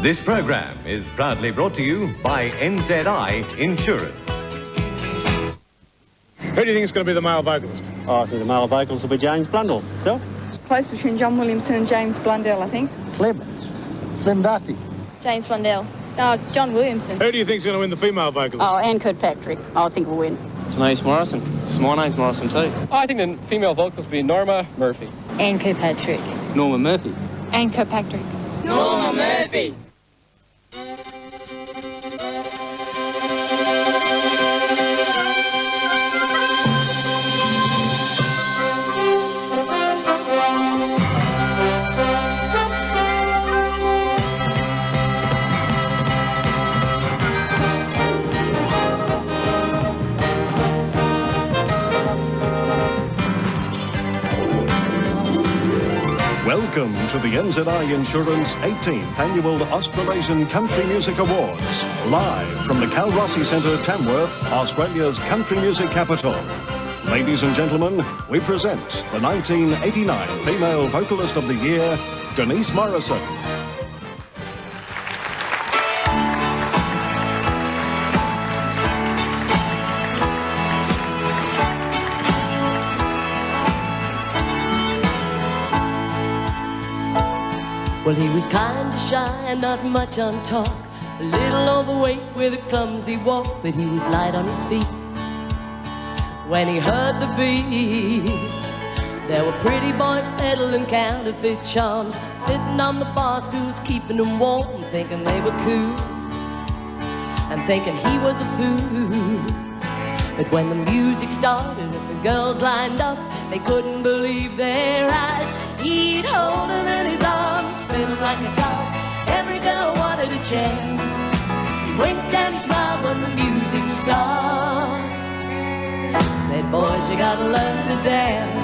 This programme is proudly brought to you by NZI Insurance. Who do you think is going to be the male vocalist? Oh, I think the male vocalist will be James Blundell. So? Close between John Williamson and James Blundell, I think. Clem Dusty. James Blundell. John Williamson. Who do you think is going to win the female vocalist? Oh, Anne Kirkpatrick. I think will win. Deniese Morrison. My name's Morrison too. I think the female vocalist will be Norma Murphy. Anne Kirkpatrick. Norma Murphy. Anne Kirkpatrick. Norma Murphy. Welcome to the NZI Insurance 18th Annual Australasian Country Music Awards, live from the Cal Rossi Centre, Tamworth, Australia's country music capital. Ladies and gentlemen, we present the 1989 Female Vocalist of the Year, Deniese Morrison. Well, he was kind of shy and not much on talk, a little overweight with a clumsy walk, but he was light on his feet. When he heard the beat, there were pretty boys peddling counterfeit charms, sitting on the bar stools, keeping them warm, thinking they were cool, and thinking he was a fool. But when the music started and the girls lined up, they couldn't believe their eyes. He'd hold them in his arms, spin like a top. Every girl wanted a chance. He winked and smiled when the music started. Said, boys, you gotta learn to dance.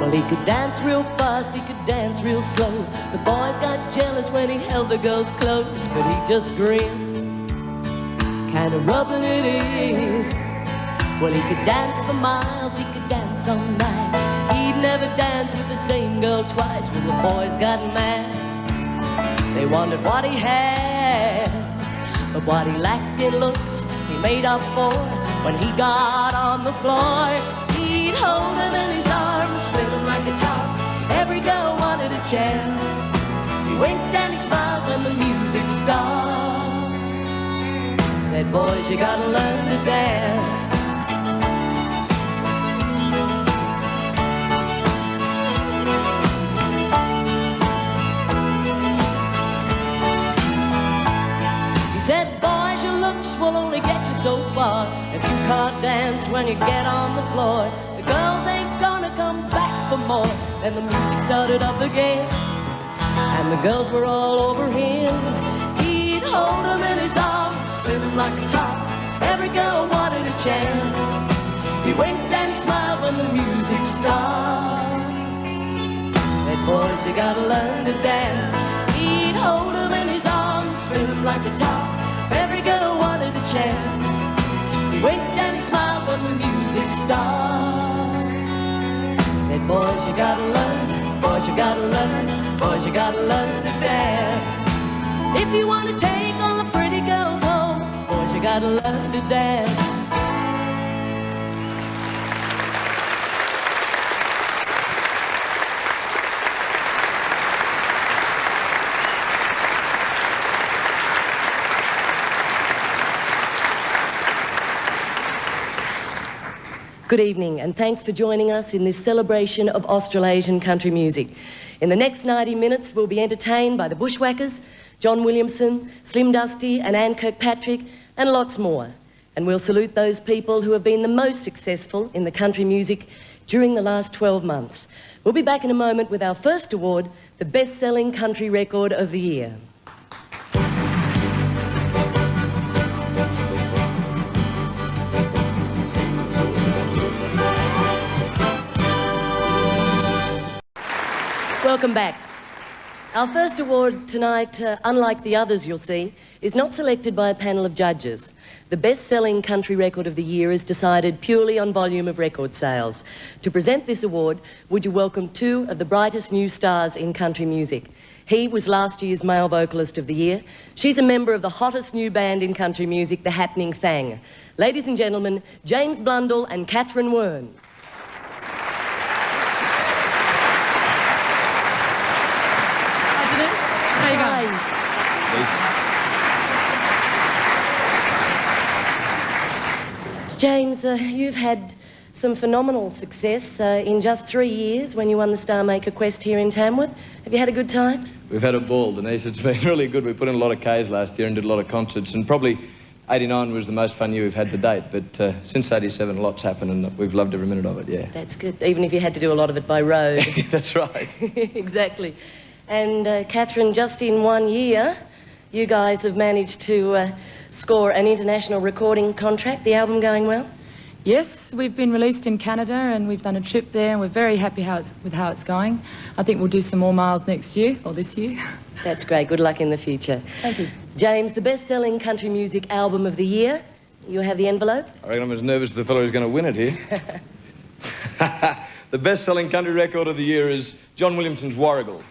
Well, he could dance real fast, he could dance real slow. The boys got jealous when he held the girls close, but he just grinned, kinda rubbing it in. Well, he could dance for miles, he could dance all night. He'd never dance with the same girl twice. When the boys got mad, they wondered what he had, but what he lacked in looks, he made up for when he got on the floor. He'd hold him in his arms, spinning like a top. Every girl wanted a chance. He winked and he smiled when the music started. Said, boys, you gotta learn to dance. He said, boys, your looks will only get you so far. If you can't dance when you get on the floor, the girls ain't gonna come back for more. Then the music started up again, and the girls were all over him. He'd hold them in his arms, spin them like a top. Every girl wanted a chance. He winked and he smiled when the music started. Said, boys, you gotta learn to dance. He'd hold them in his arms, spin them like a top. Every girl wanted a chance. He winked and he smiled when the music started. Said, boys, you gotta learn, boys, you gotta learn, boys, you gotta learn to dance. If you wanna take all the pretty girls home, boys, you gotta learn to dance. Good evening, and thanks for joining us in this celebration of Australasian country music. In the next 90 minutes, we'll be entertained by the Bushwhackers, John Williamson, Slim Dusty and Anne Kirkpatrick, and lots more. And we'll salute those people who have been the most successful in the country music during the last 12 months. We'll be back in a moment with our first award, the best-selling country record of the year. Welcome back. Our first award tonight, unlike the others you'll see, is not selected by a panel of judges. The best-selling country record of the year is decided purely on volume of record sales. To present this award, would you welcome two of the brightest new stars in country music? He was last year's Male Vocalist of the Year. She's a member of the hottest new band in country music, The Happening Thang. Ladies and gentlemen, James Blundell and Catherine Wern. How you going? James, you've had some phenomenal success in just 3 years when you won the Star Maker Quest here in Tamworth. Have you had a good time? We've had a ball, Denise. It's been really good. We put in a lot of Ks last year and did a lot of concerts, and probably 89 was the most fun year we've had to date, but since 87 a lot's happened and we've loved every minute of it, yeah. That's good, even if you had to do a lot of it by road. That's right. Exactly. And Catherine, just in 1 year, you guys have managed to score an international recording contract. The album going well? Yes, we've been released in Canada and we've done a trip there and we're very happy with how it's going. I think we'll do some more miles next year, or this year. That's great. Good luck in the future. Thank you. James, the best-selling country music album of the year. You have the envelope? I reckon I'm as nervous as the fellow who's going to win it here. The best-selling country record of the year is John Williamson's Warrigal.